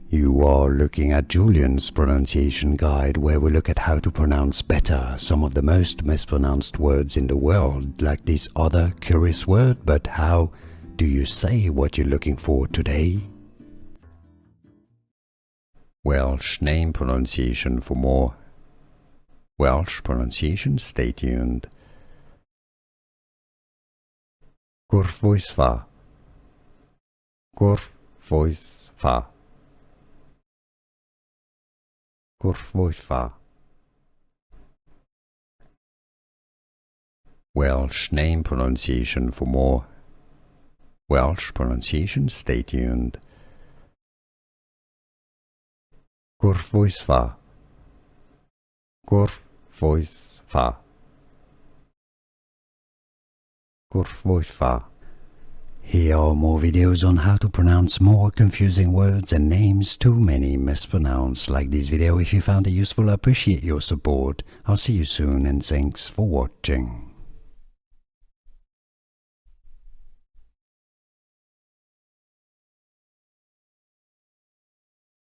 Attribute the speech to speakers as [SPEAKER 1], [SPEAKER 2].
[SPEAKER 1] You are looking at Julian's pronunciation guide, where we look at how to pronounce better some of the most mispronounced words in the world, like this other curious word. But how do you say what you're looking for today? Welsh name pronunciation. For more Welsh pronunciation, stay tuned. Gorffwysfa. Gorffwysfa. Gorffwysfa. Welsh name pronunciation. For more Welsh pronunciation, stay tuned. Gorffwysfa. Gorffwysfa. Gorffwysfa. Here are more videos on how to pronounce more confusing words and names too many mispronounced. Like this video if you found it useful. I appreciate your support. I'll see you soon and thanks for watching.